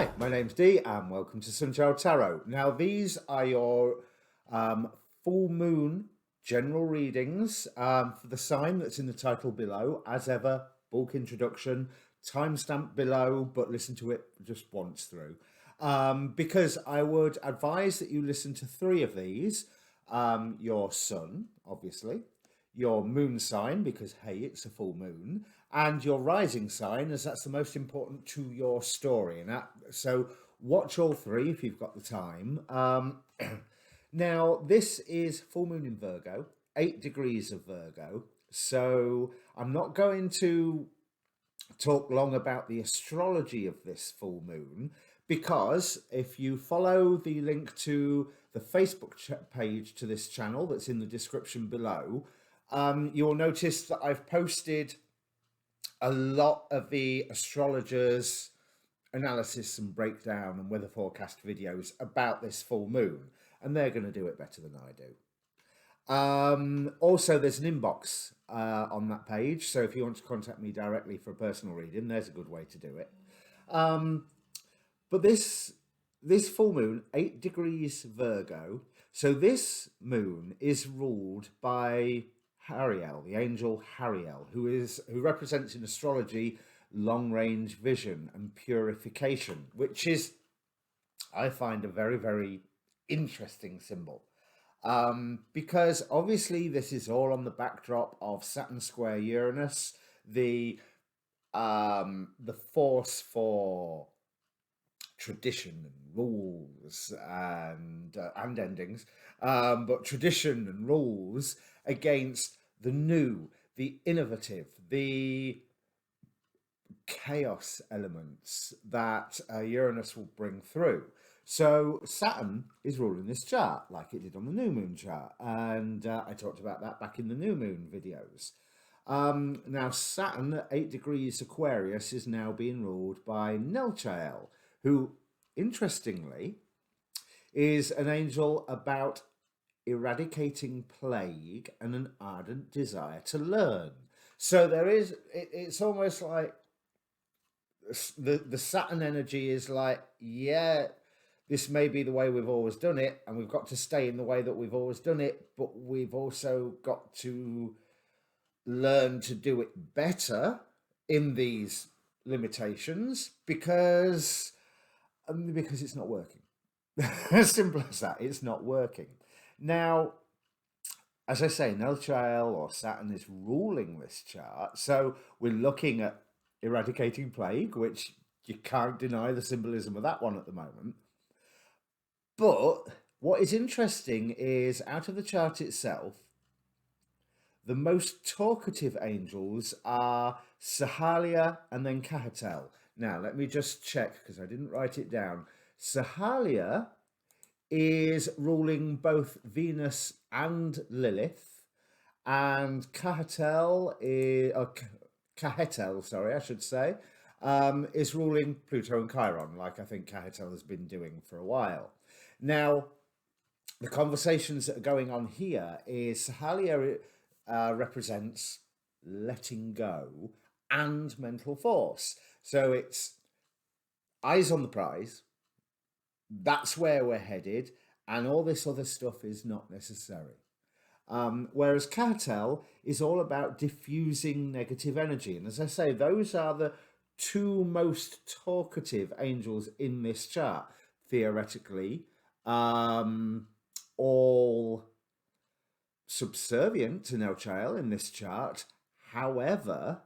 Hi, my name's Dee and welcome to Untitled Tarot. Now these are your full moon general readings for the sign that's in the title below. As ever, bulk introduction, timestamp below, but listen to it just once through. Because I would advise that you listen to three of these. Your sun, obviously, your moon sign, because hey, it's a full moon, and your rising sign, as that's the most important to your story. So watch all three if you've got the time. Now, this is full moon in Virgo, 8 degrees of Virgo. So I'm not going to talk long about the astrology of this full moon, because if you follow the link to the Facebook page to this channel that's in the description below, you'll notice that I've posted a lot of the astrologers' analysis and breakdown and weather forecast videos about this full moon, and they're going to do it better than I do. Also, there's an inbox on that page, so if you want to contact me directly for a personal reading, there's a good way to do it. But this full moon, 8 degrees Virgo, so this moon is ruled by Hariel, the angel Hariel, who represents in astrology long-range vision and purification, which is, I find, a very, very interesting symbol. Because obviously this is all on the backdrop of Saturn square Uranus, the force for tradition and rules and endings, but tradition and rules against the new, the innovative, the chaos elements that Uranus will bring through. So Saturn is ruling this chart like it did on the new moon chart, and I talked about that back in the new moon videos. Now Saturn at 8 degrees Aquarius is now being ruled by Nelchael, who, interestingly, is an angel about eradicating plague and an ardent desire to learn. So it's almost like the Saturn energy is like, yeah, this may be the way we've always done it, and we've got to stay in the way that we've always done it, but we've also got to learn to do it better in these limitations because it's not working. As simple as that. It's not working. Now, as I say, Nelchael or Saturn is ruling this chart, so we're looking at eradicating plague, which you can't deny the symbolism of that one at the moment. But what is interesting is, out of the chart itself, the most talkative angels are Sahalia and then Kahatel. Now, let me just check because I didn't write it down. Sahalia is ruling both Venus and Lilith, and Kahatel is, Kahetel, sorry, I should say, is ruling Pluto and Chiron, like I think Kahetel has been doing for a while. Now, the conversations that are going on here is Sahalia represents letting go and mental force. So it's eyes on the prize. That's where we're headed, and all this other stuff is not necessary. Whereas Cartel is all about diffusing negative energy. And as I say, those are the two most talkative angels in this chart, theoretically, all subservient to Nelchael in this chart. However,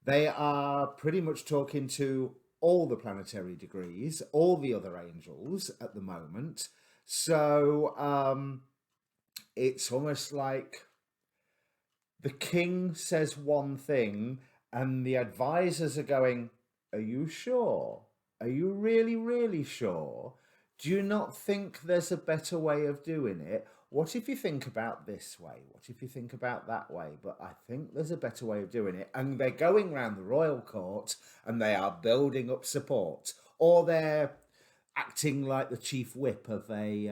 they are pretty much talking to all the planetary degrees, all the other angels at the moment. So it's almost like the king says one thing and the advisors are going, are you sure? Are you really, really sure? Do you not think there's a better way of doing it? What if you think about this way? What if you think about that way? But I think there's a better way of doing it. And they're going around the royal court and they are building up support, or they're acting like the chief whip of a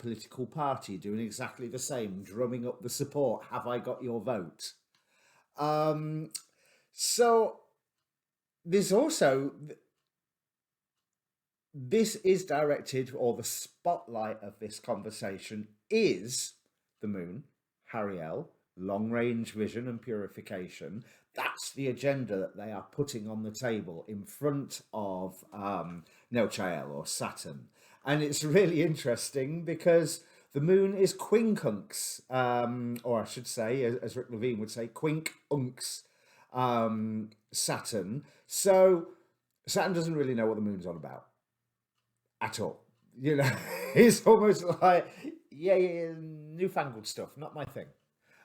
political party, doing exactly the same, drumming up the support. Have I got your vote? So there's also this is directed, or the spotlight of this conversation is the moon, Hariel, long range vision and purification. That's the agenda that they are putting on the table in front of Nelchael or Saturn. And it's really interesting because the moon is quincunx, or I should say, as Rick Levine would say, quincunx Saturn. So Saturn doesn't really know what the moon's on about at all. You know, it's almost like, yeah, newfangled stuff, not my thing.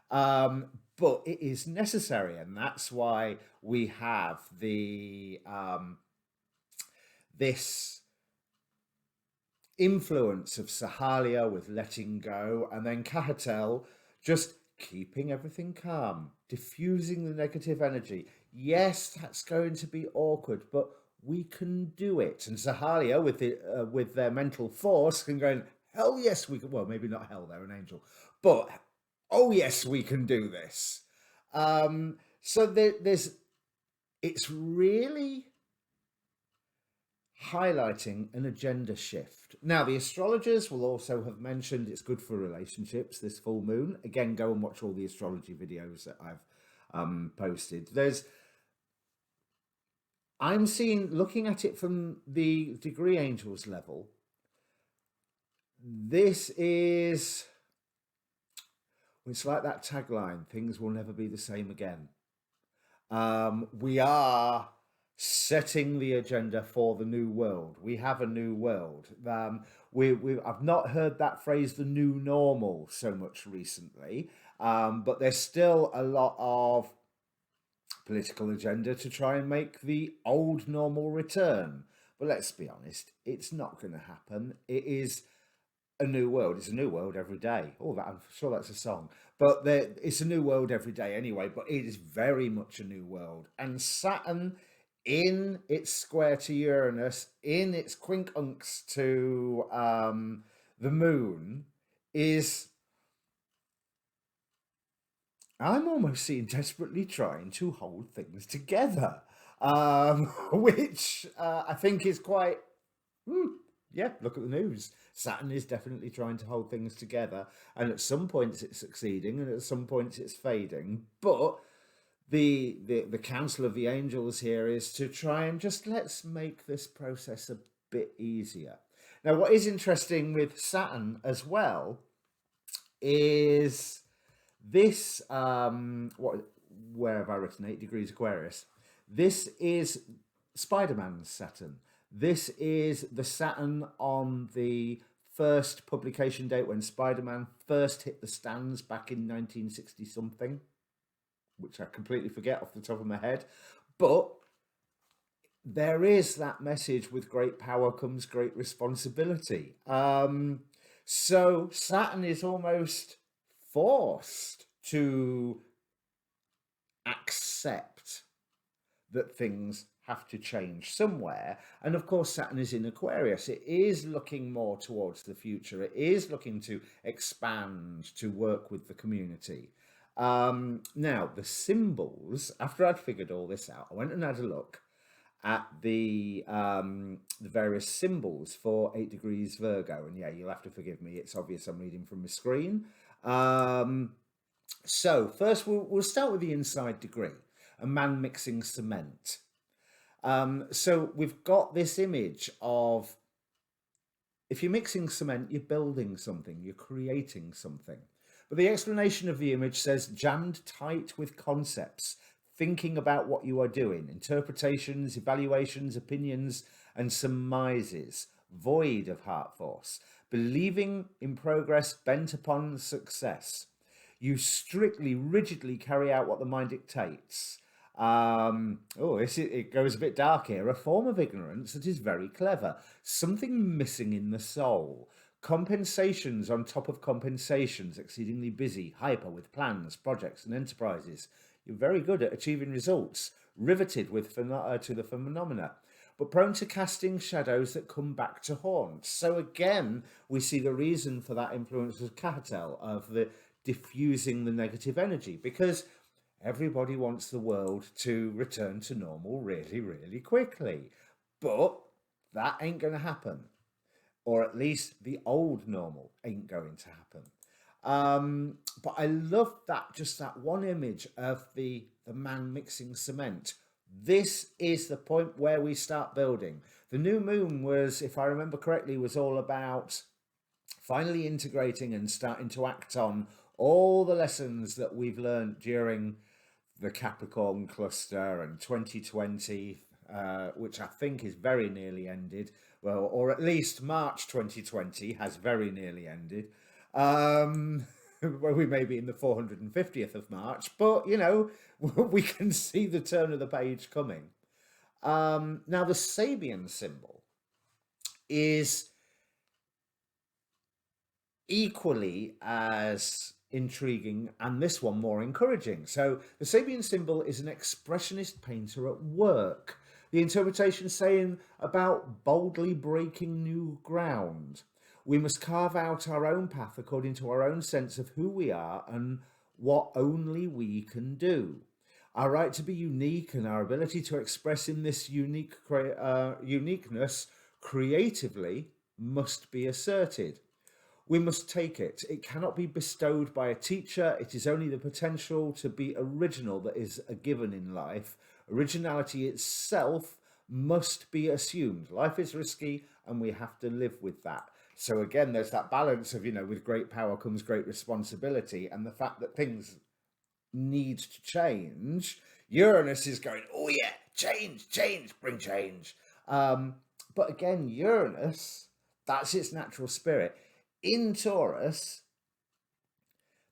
Um, but it is necessary, and that's why we have the this influence of Sahalia with letting go, and then Kahatel just keeping everything calm, diffusing the negative energy. Yes, that's going to be awkward, but we can do it. And Sahalia, with their mental force, can go, hell yes, we can. Well, maybe not hell, they're an angel, but oh yes, we can do this. So there's, it's really highlighting an agenda shift. Now, the astrologers will also have mentioned it's good for relationships, this full moon. Again, go and watch all the astrology videos that I've posted. I'm seeing, looking at it from the degree angels level, this is, it's like that tagline, things will never be the same again. We are setting the agenda for the new world. We have a new world. I've not heard that phrase, the new normal, so much recently, but there's still a lot of political agenda to try and make the old normal return. But let's be honest, it's not going to happen. It is a new world. It's a new world every day. Oh, that, I'm sure that's a song. But it's a new world every day anyway, but it is very much a new world. And Saturn, in its square to Uranus, in its quincunx to the moon, is, I'm almost seeing, desperately trying to hold things together, which I think is quite, yeah, look at the news. Saturn is definitely trying to hold things together, and at some points it's succeeding, and at some points it's fading. But the counsel of the angels here is to try and just, let's make this process a bit easier. Now, what is interesting with Saturn as well is this, where have I written 8 degrees Aquarius? This is Spider-Man's Saturn. This is the Saturn on the first publication date when Spider-Man first hit the stands back in 1960 something, which I completely forget off the top of my head. But there is that message, with great power comes great responsibility. So Saturn is almost forced to accept that things have to change somewhere. And of course, Saturn is in Aquarius. It is looking more towards the future. It is looking to expand, to work with the community. Now, the symbols, after I'd figured all this out, I went and had a look at the various symbols for 8 degrees Virgo. And yeah, you'll have to forgive me. It's obvious I'm reading from the screen. So first we'll start with the inside degree, a man mixing cement. So we've got this image of, if you're mixing cement, you're building something, you're creating something. But the explanation of the image says jammed tight with concepts, thinking about what you are doing, interpretations, evaluations, opinions, and surmises, void of heart force, believing in progress, bent upon success. You strictly, rigidly carry out what the mind dictates. It goes a bit dark here. A form of ignorance that is very clever. Something missing in the soul. Compensations on top of compensations. Exceedingly busy, hyper with plans, projects, and enterprises. You're very good at achieving results. Riveted with to the phenomena, but prone to casting shadows that come back to haunt. So again, we see the reason for that influence of Cahatel, of the diffusing the negative energy, because everybody wants the world to return to normal really, really quickly. But that ain't going to happen, or at least the old normal ain't going to happen. But I love that, just that one image of the man mixing cement. This is the point where we start building. The new moon was, if I remember correctly, was all about finally integrating and starting to act on all the lessons that we've learned during the Capricorn cluster and 2020, which I think is very nearly ended. Well, or at least March 2020 has very nearly ended. Well, we may be in the 450th of March, but you know, we can see the turn of the page coming. Now, the Sabian symbol is equally as intriguing, and this one more encouraging. So the Sabian symbol is an expressionist painter at work. The interpretation saying about boldly breaking new ground. We must carve out our own path according to our own sense of who we are and what only we can do. Our right to be unique and our ability to express in this uniqueness creatively must be asserted. We must take it. It cannot be bestowed by a teacher. It is only the potential to be original that is a given in life. Originality itself must be assumed. Life is risky and we have to live with that. So again, there's that balance of, you know, with great power comes great responsibility, and the fact that things need to change. Uranus is going, oh yeah, change, change, bring change. But again, Uranus, that's its natural spirit. In Taurus,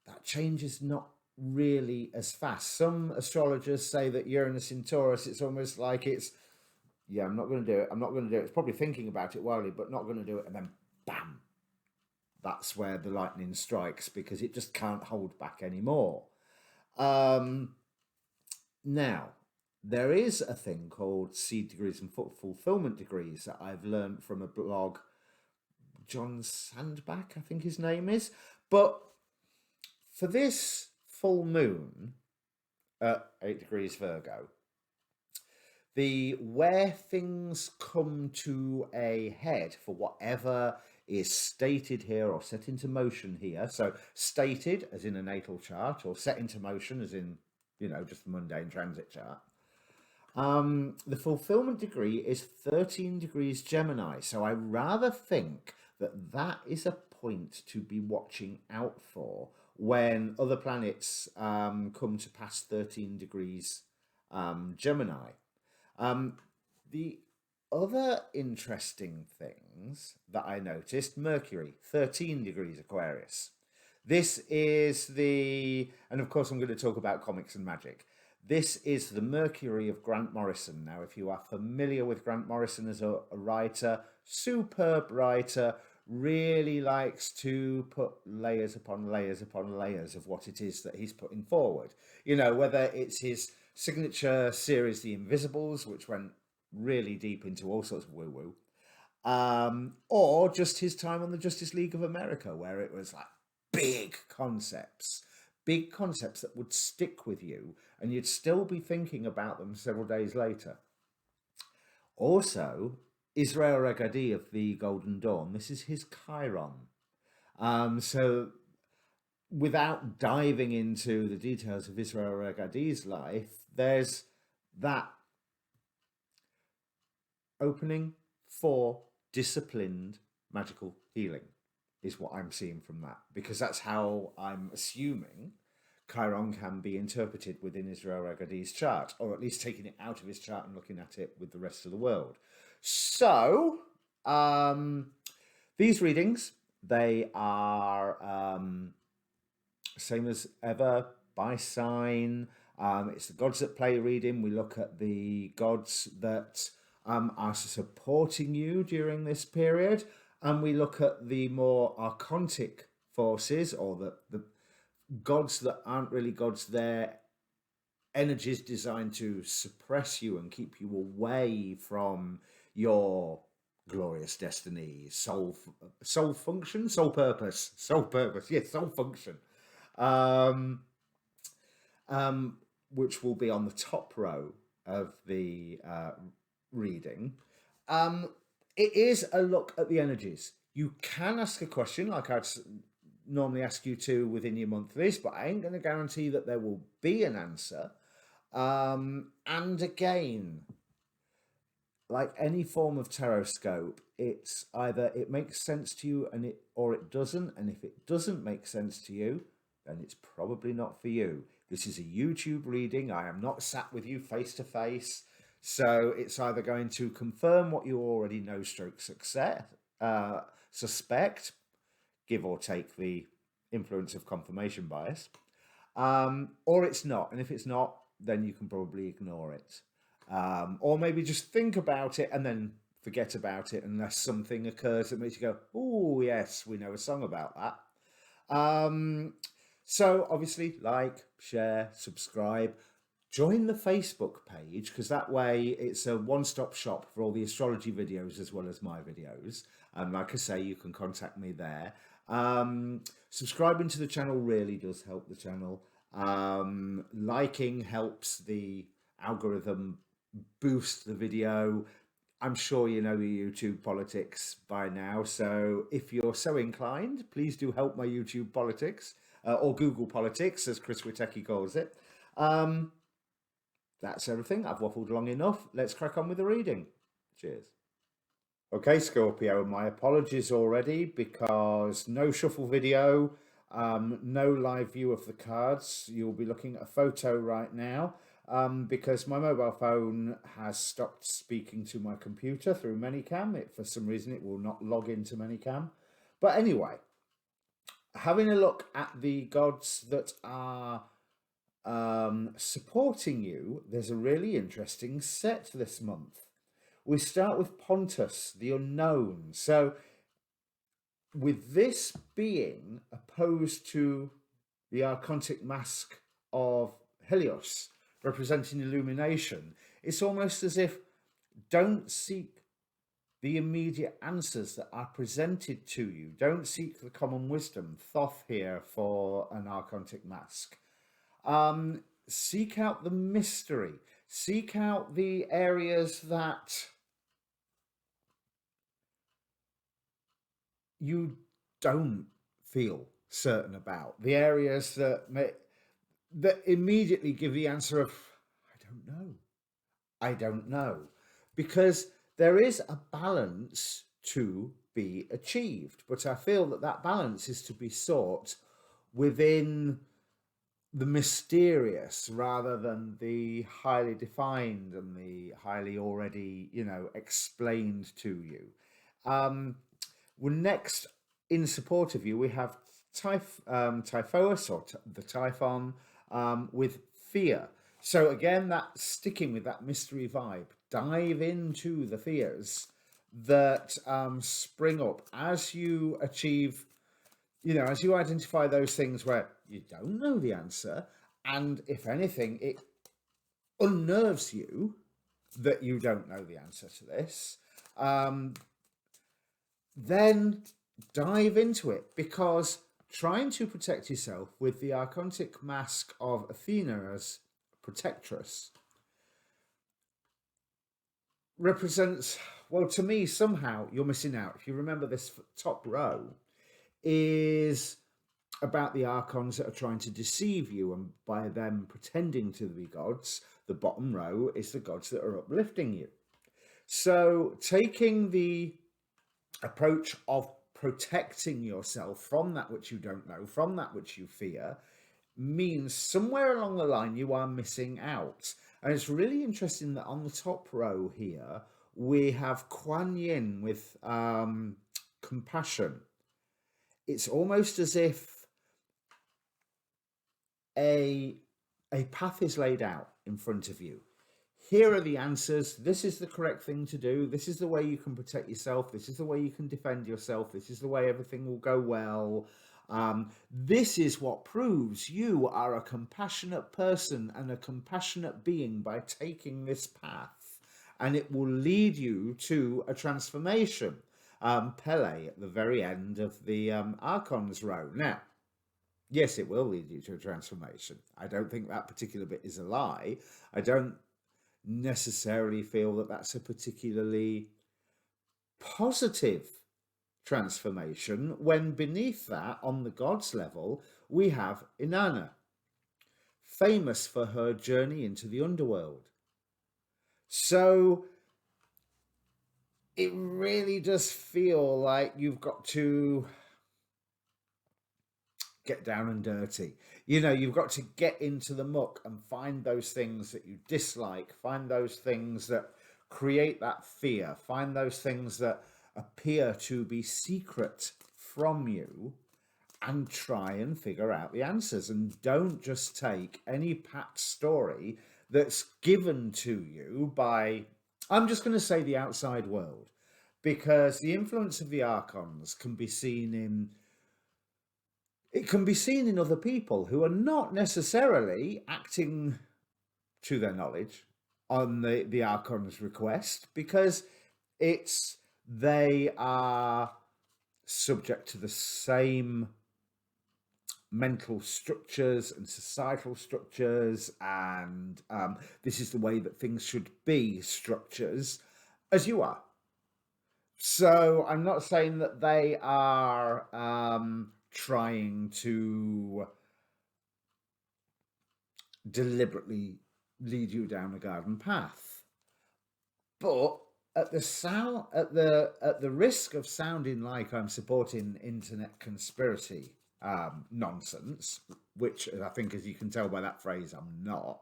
that change is not really as fast. Some astrologers say that Uranus in Taurus, it's almost like it's, yeah, I'm not going to do it. I'm not going to do it. It's probably thinking about it wildly, but not going to do it. And then, bam, that's where the lightning strikes, because it just can't hold back anymore. Now, there is a thing called seed degrees and fulfillment degrees that I've learned from a blog, John Sandback, I think his name is. But for this full moon at 8 degrees Virgo, the where things come to a head for whatever is stated here or set into motion here. So stated as in a natal chart, or set into motion as in, you know, just the mundane transit chart. The fulfillment degree is 13 degrees Gemini. So I rather think that that is a point to be watching out for when other planets come to pass 13 degrees Gemini. The other interesting things that I noticed, Mercury, 13 degrees Aquarius. This is and of course I'm going to talk about comics and magic. This is the Mercury of Grant Morrison. Now, if you are familiar with Grant Morrison as a writer, superb writer, really likes to put layers upon layers upon layers of what it is that he's putting forward. You know, whether it's his signature series, The Invisibles, which went really deep into all sorts of woo-woo, or just his time on the Justice League of America, where it was like big concepts that would stick with you and you'd still be thinking about them several days later. Also, Israel Regadi of the Golden Dawn, this is his Chiron. So without diving into the details of Israel Regadi's life, there's that opening for disciplined magical healing is what I'm seeing from that, because that's how I'm assuming Chiron can be interpreted within Israel Regadi's chart, or at least taking it out of his chart and looking at it with the rest of the world. So these readings, they are same as ever, by sign. It's the gods that play reading. We look at the gods that are supporting you during this period, and we look at the more archontic forces, or the gods that aren't really gods. Their energies designed to suppress you and keep you away from your glorious destiny, soul function, soul purpose, yes, soul function, which will be on the top row of the reading. it is a look at the energies. You can ask a question like I'd normally ask you to within your monthlies, but I ain't going to guarantee that there will be an answer. And again, like any form of tarot scope, it's either it makes sense to you and or it doesn't. And if it doesn't make sense to you, then it's probably not for you. This is a YouTube reading. I am not sat with you face to face. So it's either going to confirm what you already know, stroke success, suspect, give or take the influence of confirmation bias, or it's not. And if it's not, then you can probably ignore it. Or maybe just think about it and then forget about it unless something occurs that makes you go, oh, yes, we know a song about that. So obviously, like, share, subscribe, join the Facebook page, because that way it's a one-stop shop for all the astrology videos as well as my videos. And like I say, you can contact me there. Subscribing to the channel really does help the channel. Liking helps the algorithm boost the video. I'm sure you know the YouTube politics by now, so if you're so inclined, please do help my YouTube politics, or Google politics, as Chris Witecki calls it. That's everything. I've waffled long enough. Let's crack on with the reading. Cheers. Okay, Scorpio, my apologies already because no shuffle video, no live view of the cards. You'll be looking at a photo right now because my mobile phone has stopped speaking to my computer through Manycam. For some reason, it will not log into Manycam. But anyway, having a look at the gods that are supporting you, there's a really interesting set this month. We start with Pontus, the unknown. So with this being opposed to the archontic mask of Helios, representing illumination, it's almost as if don't seek the immediate answers that are presented to you. Don't seek the common wisdom. Thoth here for an archontic mask. Seek out the mystery. Seek out the areas that you don't feel certain about, the areas that immediately give the answer of I don't know, because there is a balance to be achieved, but I feel that that balance is to be sought within the mysterious rather than the highly defined and the highly already, explained to you. Well, next, in support of you, we have Typhoeus, or the Typhon, with fear. So again, that sticking with that mystery vibe, dive into the fears that spring up as you achieve, as you identify those things where you don't know the answer, and if anything, it unnerves you that you don't know the answer to this. Then dive into it, because trying to protect yourself with the archontic mask of Athena as protectress represents, well, to me, somehow you're missing out. If you remember, this top row is about the archons that are trying to deceive you, and by them pretending to be gods, the bottom row is the gods that are uplifting you. So taking the approach of protecting yourself from that which you don't know, from that which you fear, means somewhere along the line you are missing out. And it's really interesting that on the top row here we have Kuan Yin with compassion. It's almost as if a path is laid out in front of you. Here are the answers. This is the correct thing to do. This is the way you can protect yourself. This is the way you can defend yourself. This is the way everything will go well. This is what proves you are a compassionate person and a compassionate being by taking this path. And it will lead you to a transformation. Pele at the very end of the Archons row. Now, yes, it will lead you to a transformation. I don't think that particular bit is a lie. I don't necessarily feel that that's a particularly positive transformation, when beneath that, on the gods level, we have Inanna, famous for her journey into the underworld. So it really does feel like you've got to get down and dirty. You know, you've got to get into the muck and find those things that you dislike, find those things that create that fear, find those things that appear to be secret from you, and try and figure out the answers. And don't just take any pat story that's given to you by, I'm just going to say, the outside world, because the influence of the archons can be seen in, it can be seen in other people who are not necessarily acting to their knowledge on the archon's request, because it's, they are subject to the same mental structures and societal structures, and this is the way that things should be structures, as you are. So I'm not saying that they are trying to deliberately lead you down a garden path, but at the risk of sounding like I'm supporting internet conspiracy nonsense, which I think, as you can tell by that phrase, I'm not.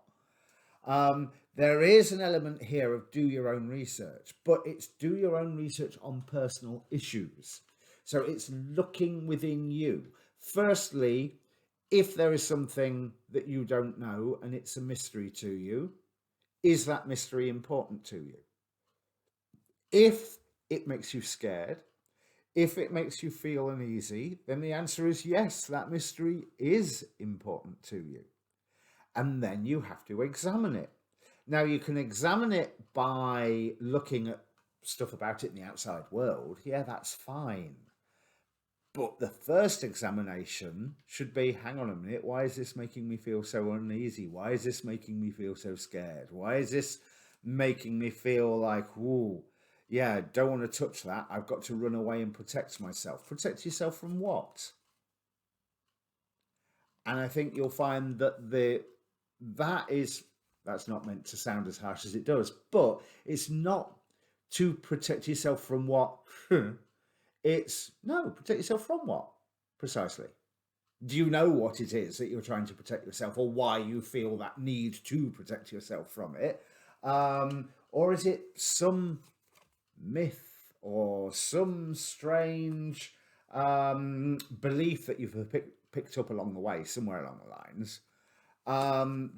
There is an element here of do your own research, but it's do your own research on personal issues. So it's looking within you. Firstly, if there is something that you don't know and it's a mystery to you, is that mystery important to you? If it makes you scared, if it makes you feel uneasy, then the answer is yes, that mystery is important to you. And then you have to examine it. Now, you can examine it by looking at stuff about it in the outside world. Yeah, that's fine. But the first examination should be, hang on a minute, why is this making me feel so uneasy? Why is this making me feel so scared? Why is this making me feel like, whoa, yeah, don't want to touch that. I've got to run away and protect myself. Protect yourself from what? And I think you'll find that that's not meant to sound as harsh as it does, but it's not to protect yourself from what. It's no, protect yourself from what precisely? Do you know what it is that you're trying to protect yourself, or why you feel that need to protect yourself from it? Or is it some myth or some strange belief that you've picked up along the way, somewhere along the lines,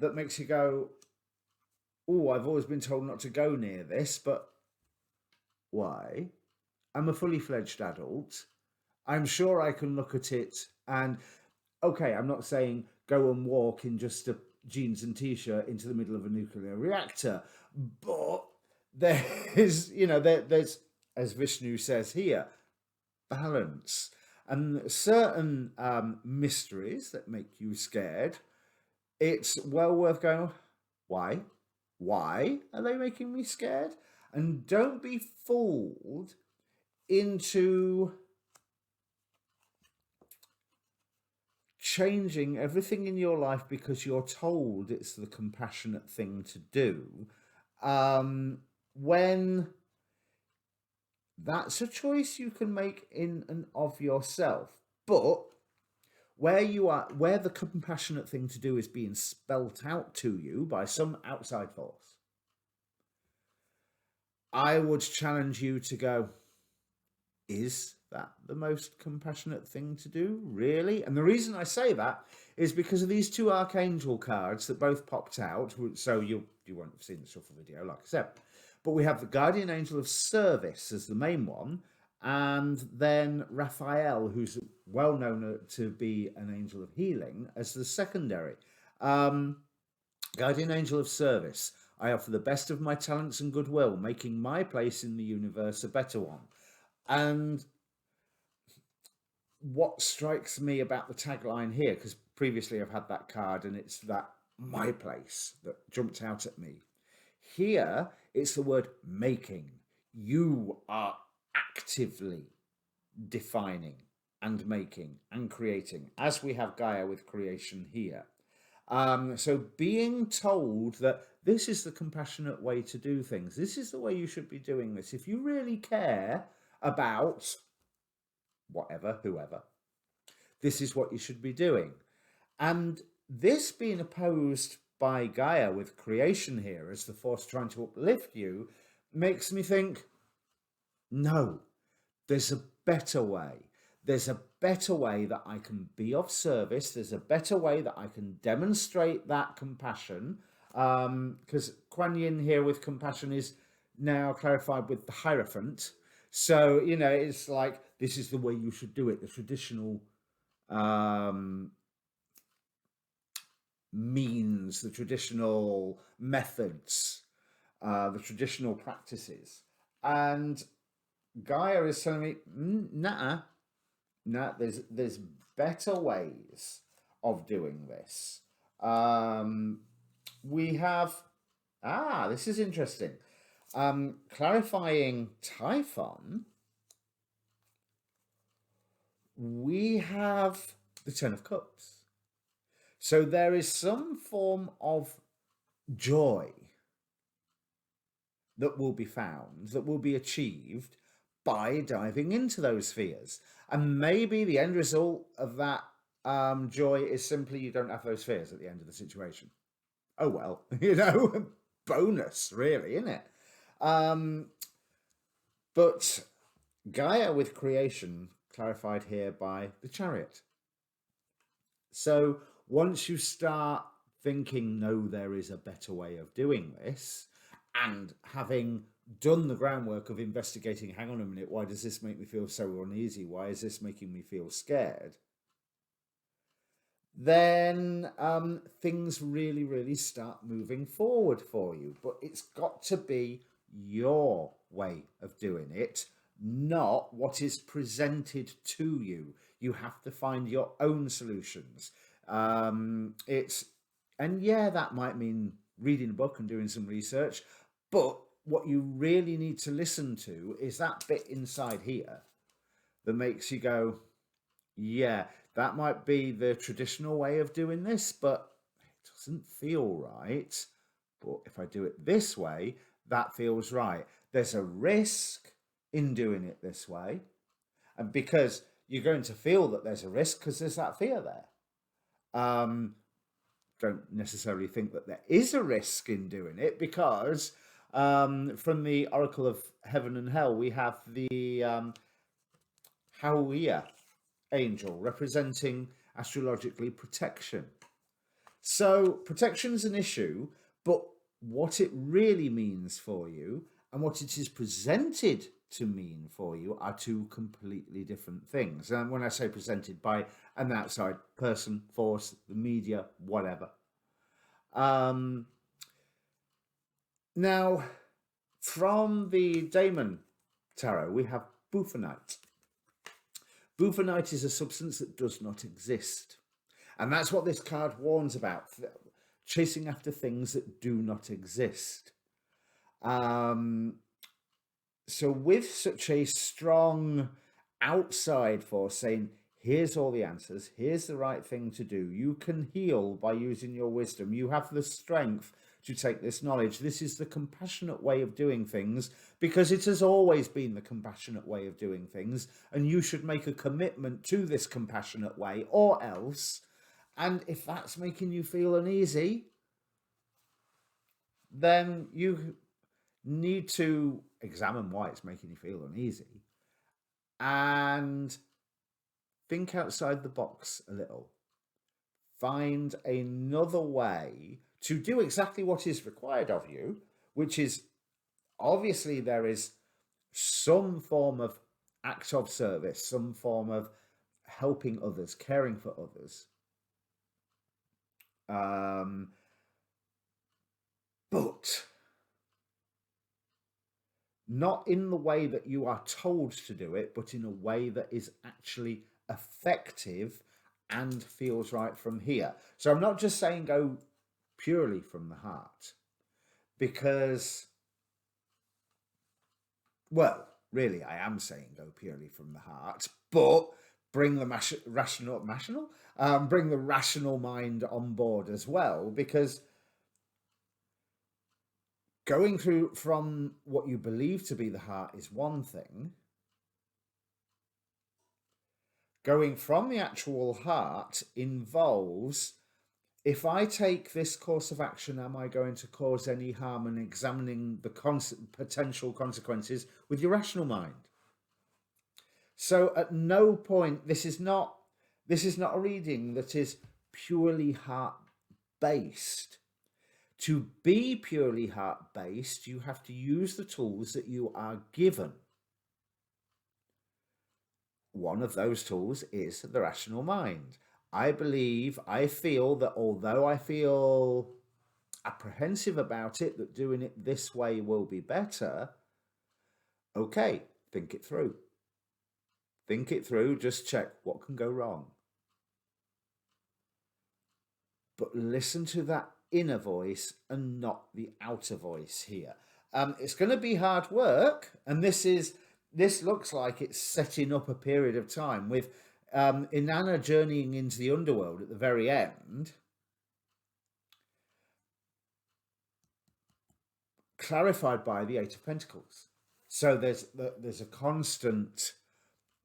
that makes you go, oh, I've always been told not to go near this, but why? I'm a fully fledged adult. I'm sure I can look at it and, okay, I'm not saying go and walk in just a jeans and t-shirt into the middle of a nuclear reactor, but there's, there's, as Vishnu says here, balance. And certain mysteries that make you scared, it's well worth going, why? Why are they making me scared? And don't be fooled into changing everything in your life because you're told it's the compassionate thing to do, when that's a choice you can make in and of yourself. But where the compassionate thing to do is being spelt out to you by some outside force, I would challenge you to go, is that the most compassionate thing to do, really? And the reason I say that is because of these two archangel cards that both popped out. So you won't have seen the shuffle video, like I said. But we have the guardian angel of service as the main one, and then Raphael, who's well known to be an angel of healing, as the secondary. Guardian angel of service. I offer the best of my talents and goodwill, making my place in the universe a better one. And what strikes me about the tagline here, because previously I've had that card and it's that my place that jumped out at me. Here, it's the word making. You are actively defining and making and creating, as we have Gaia with creation here. So being told that this is the compassionate way to do things, this is the way you should be doing this, if you really care about whatever, whoever, this is what you should be doing. And this being opposed by Gaia with creation here as the force trying to uplift you makes me think, no, there's a better way. There's a better way that I can be of service. There's a better way that I can demonstrate that compassion. Because Kuan Yin here with compassion is now clarified with the Hierophant. So, you know, it's like, this is the way you should do it. The traditional means, the traditional methods, the traditional practices. And Gaia is telling me, nah, there's better ways of doing this. We have, this is interesting. Clarifying Typhon, we have the Ten of Cups. So there is some form of joy that will be found, that will be achieved by diving into those fears. And maybe the end result of that joy is simply you don't have those fears at the end of the situation. Oh, well, you know, bonus, really, isn't it? But Gaia with creation clarified here by the Chariot. So once you start thinking, no, there is a better way of doing this, and having done the groundwork of investigating, hang on a minute, why does this make me feel so uneasy? Why is this making me feel scared? Then things really, really start moving forward for you. But it's got to be your way of doing it, not what is presented to you. You have to find your own solutions. And yeah, that might mean reading a book and doing some research, but what you really need to listen to is that bit inside here that makes you go, yeah, that might be the traditional way of doing this, but it doesn't feel right. But if I do it this way, that feels right. There's a risk in doing it this way. And because you're going to feel that there's a risk because there's that fear there. Don't necessarily think that there is a risk in doing it because from the Oracle of Heaven and Hell, we have the Hauia angel representing astrologically protection. So protection is an issue, but what it really means for you and what it is presented to mean for you are two completely different things. And when I say presented by an outside person, force, the media, whatever. Now, from the Daemon Tarot, we have Buffonite. Buffonite is a substance that does not exist. And that's what this card warns about, chasing after things that do not exist. So with such a strong outside force saying, here's all the answers, here's the right thing to do, you can heal by using your wisdom, you have the strength to take this knowledge, this is the compassionate way of doing things, because it has always been the compassionate way of doing things, and you should make a commitment to this compassionate way, or else, and if that's making you feel uneasy, then you need to examine why it's making you feel uneasy and think outside the box a little. Find another way to do exactly what is required of you, which is obviously there is some form of act of service, some form of helping others, caring for others. But not in the way that you are told to do it, but in a way that is actually effective and feels right from here. So I'm not just saying go purely from the heart, because, well, really, I am saying go purely from the heart, but bring the bring the rational mind on board as well, because going through from what you believe to be the heart is one thing. Going from the actual heart involves, if I take this course of action, am I going to cause any harm, and examining the potential consequences with your rational mind. So at no point, this is not a reading that is purely heart based. To be purely heart based, you have to use the tools that you are given. One of those tools is the rational mind. I feel that although I feel apprehensive about it, that doing it this way will be better, okay, think it through. Think it through, just check what can go wrong. But listen to that inner voice and not the outer voice here. It's going to be hard work, and this looks like it's setting up a period of time with Inanna journeying into the underworld at the very end, clarified by the Eight of Pentacles. So there's a constant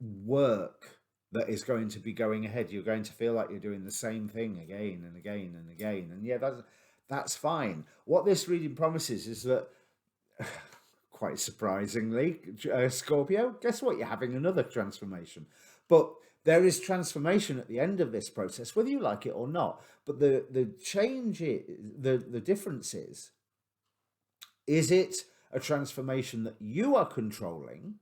work that is going to be going ahead. You're going to feel like you're doing the same thing again and again and again. And yeah, that's fine. What this reading promises is that, quite surprisingly, Scorpio, guess what? You're having another transformation. But there is transformation at the end of this process, whether you like it or not. But the change is, the difference is it a transformation that you are controlling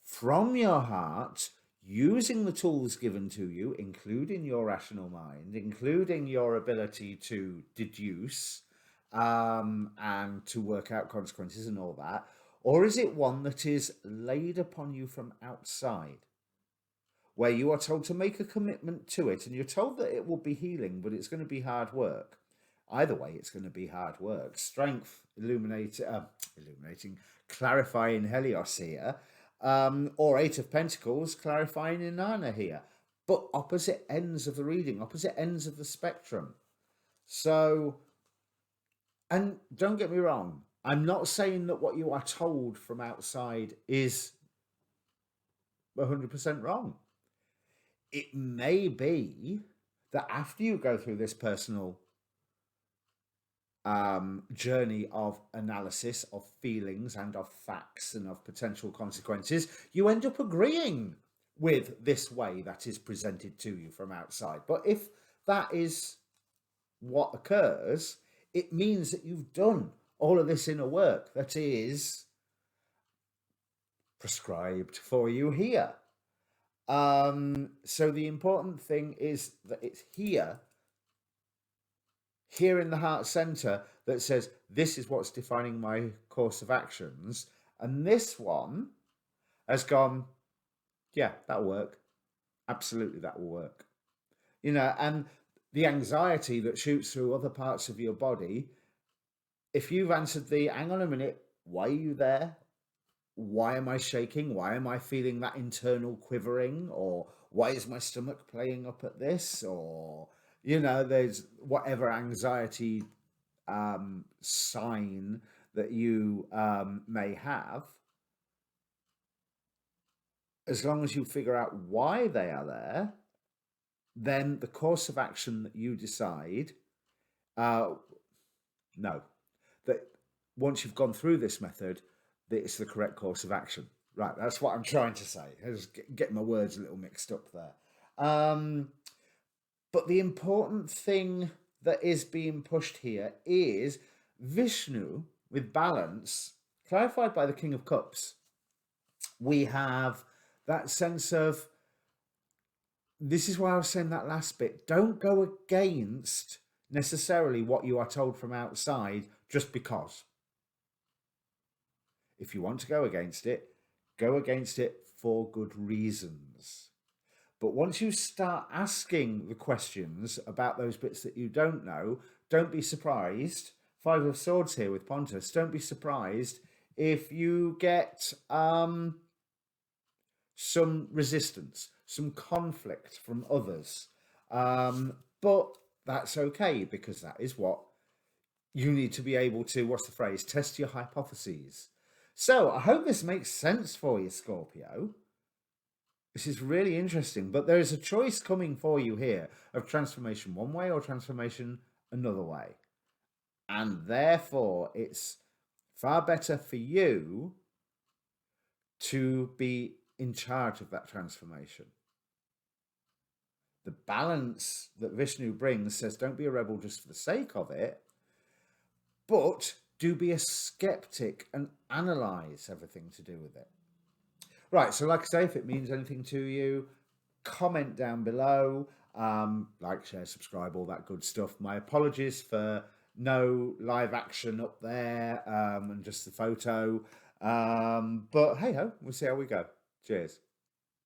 from your heart, using the tools given to you, including your rational mind, including your ability to deduce and to work out consequences and all that? Or is it one that is laid upon you from outside, where you are told to make a commitment to it, and you're told that it will be healing, but it's going to be hard work? Either way, it's going to be hard work. Strength, clarifying Helios here, or Eight of Pentacles, clarifying Inanna here. But opposite ends of the reading, opposite ends of the spectrum. So, and don't get me wrong, I'm not saying that what you are told from outside is 100% wrong. It may be that after you go through this personal journey of analysis of feelings and of facts and of potential consequences, you end up agreeing with this way that is presented to you from outside. But if that is what occurs, it means that you've done all of this inner work that is prescribed for you here. So the important thing is that it's here in the heart center that says, this is what's defining my course of actions. And this one has gone, yeah, that'll work. Absolutely, that will work. You know, and the anxiety that shoots through other parts of your body, if you've answered hang on a minute, why are you there? Why am I shaking? Why am I feeling that internal quivering? Or why is my stomach playing up at this? Or, you know, there's whatever anxiety sign that you may have. As long as you figure out why they are there, then the course of action that you decide, that once you've gone through this method, that it's the correct course of action. Right, that's what I'm trying to say. I was getting my words a little mixed up there. But the important thing that is being pushed here is Vishnu with balance, clarified by the King of Cups. We have that sense of, this is why I was saying that last bit, don't go against necessarily what you are told from outside just because. If you want to go against it for good reasons. But once you start asking the questions about those bits that you don't know, don't be surprised. Five of Swords here with Pontus. Don't be surprised if you get some resistance, some conflict from others. But that's okay, because that is what you need to be able to, what's the phrase, test your hypotheses. So I hope this makes sense for you, Scorpio. This is really interesting, but there is a choice coming for you here of transformation one way or transformation another way. And therefore, it's far better for you to be in charge of that transformation. The balance that Vishnu brings says don't be a rebel just for the sake of it, but do be a skeptic and analyze everything to do with it. Right, so like I say, if it means anything to you, comment down below, like, share, subscribe, all that good stuff. My apologies for no live action up there and just the photo. But hey ho, we'll see how we go. Cheers.